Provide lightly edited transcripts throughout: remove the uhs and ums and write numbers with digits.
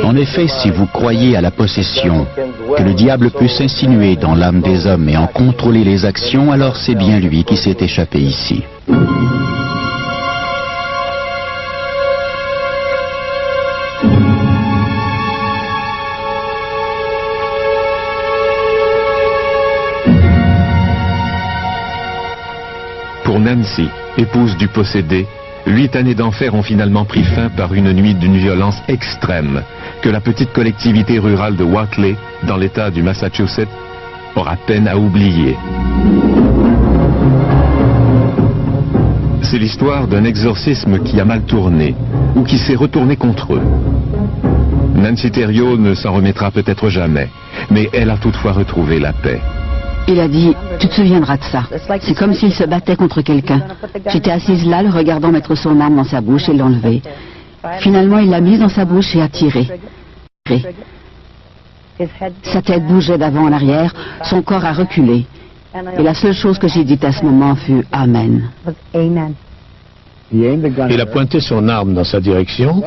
En effet, si vous croyez à la possession, que le diable peut s'insinuer dans l'âme des hommes et en contrôler les actions, alors c'est bien lui qui s'est échappé ici. Pour Nancy, épouse du possédé, 8 années d'enfer ont finalement pris fin par une nuit d'une violence extrême que la petite collectivité rurale de Whately, dans l'État du Massachusetts, aura peine à oublier. C'est l'histoire d'un exorcisme qui a mal tourné, ou qui s'est retourné contre eux. Nancy Thériault ne s'en remettra peut-être jamais, mais elle a toutefois retrouvé la paix. Il a dit, tu te souviendras de ça. C'est comme s'il se battait contre quelqu'un. J'étais assise là, le regardant mettre son arme dans sa bouche et l'enlever. Finalement, il l'a mise dans sa bouche et a tiré. Sa tête bougeait d'avant en arrière, son corps a reculé. Et la seule chose que j'ai dite à ce moment fut Amen. Il a pointé son arme dans sa direction,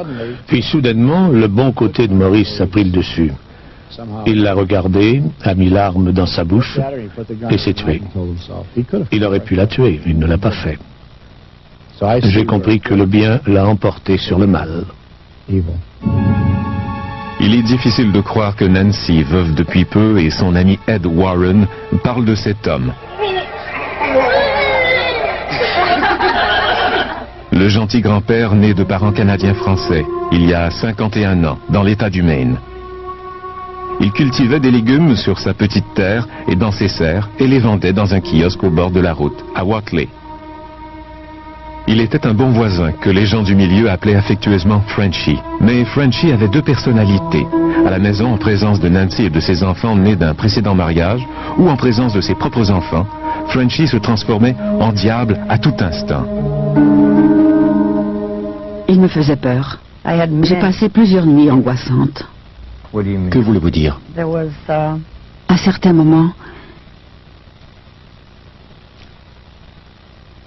puis soudainement, le bon côté de Maurice a pris le dessus. Il l'a regardé, a mis l'arme dans sa bouche et s'est tué. Il aurait pu la tuer, il ne l'a pas fait. J'ai compris que le bien l'a emporté sur le mal. Il est difficile de croire que Nancy, veuve depuis peu, et son ami Ed Warren parlent de cet homme. Le gentil grand-père né de parents canadiens-français, il y a 51 ans, dans l'État du Maine. Il cultivait des légumes sur sa petite terre et dans ses serres et les vendait dans un kiosque au bord de la route, à Whately. Il était un bon voisin que les gens du milieu appelaient affectueusement Frenchy. Mais Frenchy avait deux personnalités. À la maison, en présence de Nancy et de ses enfants nés d'un précédent mariage, ou en présence de ses propres enfants, Frenchy se transformait en diable à tout instant. Il me faisait peur. J'ai passé plusieurs nuits angoissantes. Que voulez-vous dire? À certains moments,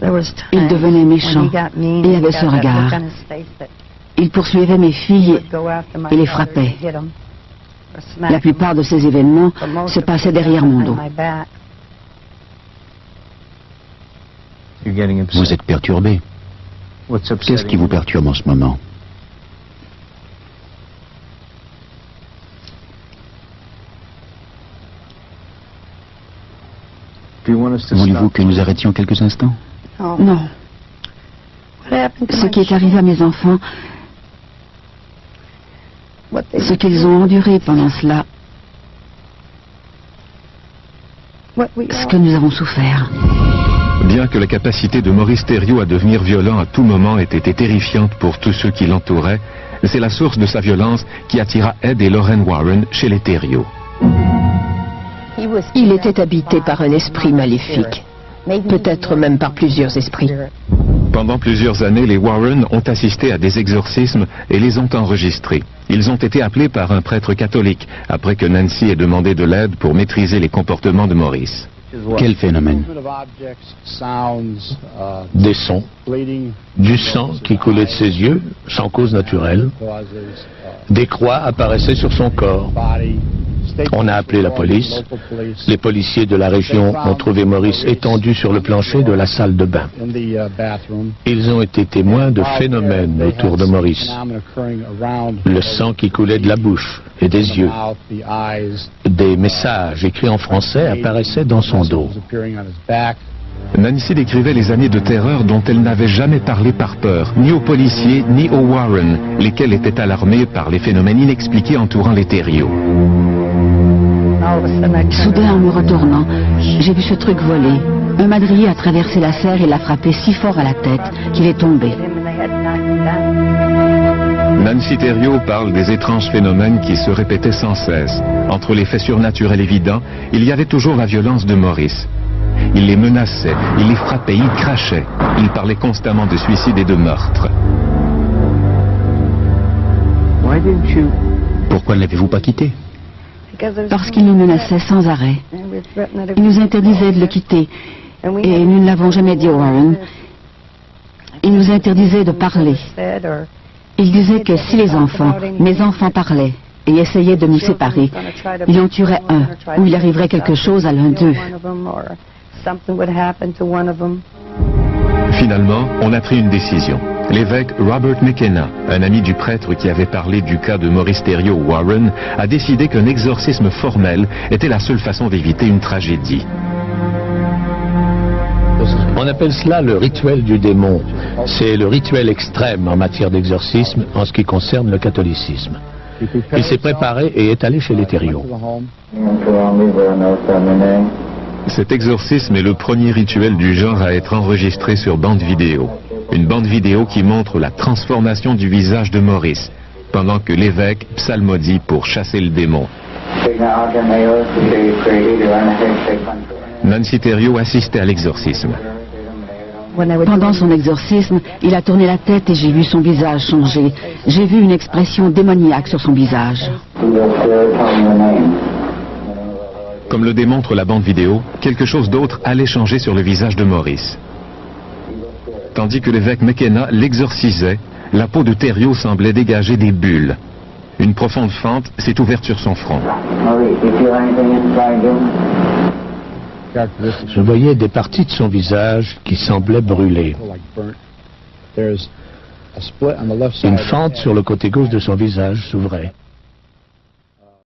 il devenait méchant et avait ce regard. Il poursuivait mes filles et les frappait. La plupart de ces événements se passaient derrière mon dos. Vous êtes perturbé. Qu'est-ce qui vous perturbe en ce moment? Voulez-vous que nous arrêtions quelques instants? Non. Ce qui est arrivé à mes enfants, ce qu'ils ont enduré pendant cela, ce que nous avons souffert. Bien que la capacité de Maurice Thériault à devenir violent à tout moment ait été terrifiante pour tous ceux qui l'entouraient, c'est la source de sa violence qui attira Ed et Lorraine Warren chez les Thériault. Il était habité par un esprit maléfique, peut-être même par plusieurs esprits. Pendant plusieurs années, les Warren ont assisté à des exorcismes et les ont enregistrés. Ils ont été appelés par un prêtre catholique après que Nancy ait demandé de l'aide pour maîtriser les comportements de Maurice. Quel phénomène? Des sons, du sang qui coulait de ses yeux, sans cause naturelle. Des croix apparaissaient sur son corps. On a appelé la police. Les policiers de la région ont trouvé Maurice étendu sur le plancher de la salle de bain. Ils ont été témoins de phénomènes autour de Maurice. Le sang qui coulait de la bouche et des yeux. Des messages écrits en français apparaissaient dans son dos. Nancy décrivait les années de terreur dont elle n'avait jamais parlé par peur, ni aux policiers, ni aux Warren, lesquels étaient alarmés par les phénomènes inexpliqués entourant les Thériault. Soudain, en me retournant, j'ai vu ce truc voler. Un madrier a traversé la serre et l'a frappé si fort à la tête qu'il est tombé. Nancy Thériault parle des étranges phénomènes qui se répétaient sans cesse. Entre les faits surnaturels évidents, il y avait toujours la violence de Maurice. Il les menaçait, il les frappait, il crachait. Il parlait constamment de suicide et de meurtre. Pourquoi ne l'avez-vous pas quitté? Parce qu'il nous menaçait sans arrêt. Il nous interdisait de le quitter. Et nous ne l'avons jamais dit aux Warren. Il nous interdisait de parler. Il disait que si les enfants, mes enfants parlaient et essayaient de nous séparer, il en tuerait un, ou il arriverait quelque chose à l'un d'eux. Finalement, on a pris une décision. L'évêque Robert McKenna, un ami du prêtre qui avait parlé du cas de Maurice Thériault Warren, a décidé qu'un exorcisme formel était la seule façon d'éviter une tragédie. On appelle cela le rituel du démon. C'est le rituel extrême en matière d'exorcisme en ce qui concerne le catholicisme. Il s'est préparé et est allé chez les Thériault. Cet exorcisme est le premier rituel du genre à être enregistré sur bande vidéo. Une bande vidéo qui montre la transformation du visage de Maurice, pendant que l'évêque psalmodie pour chasser le démon. Nancy Thériault assistait à l'exorcisme. Pendant son exorcisme, il a tourné la tête et j'ai vu son visage changer. J'ai vu une expression démoniaque sur son visage. Comme le démontre la bande vidéo, quelque chose d'autre allait changer sur le visage de Maurice. Tandis que l'évêque McKenna l'exorcisait, la peau de Thériault semblait dégager des bulles. Une profonde fente s'est ouverte sur son front. Je voyais des parties de son visage qui semblaient brûler. Une fente sur le côté gauche de son visage s'ouvrait.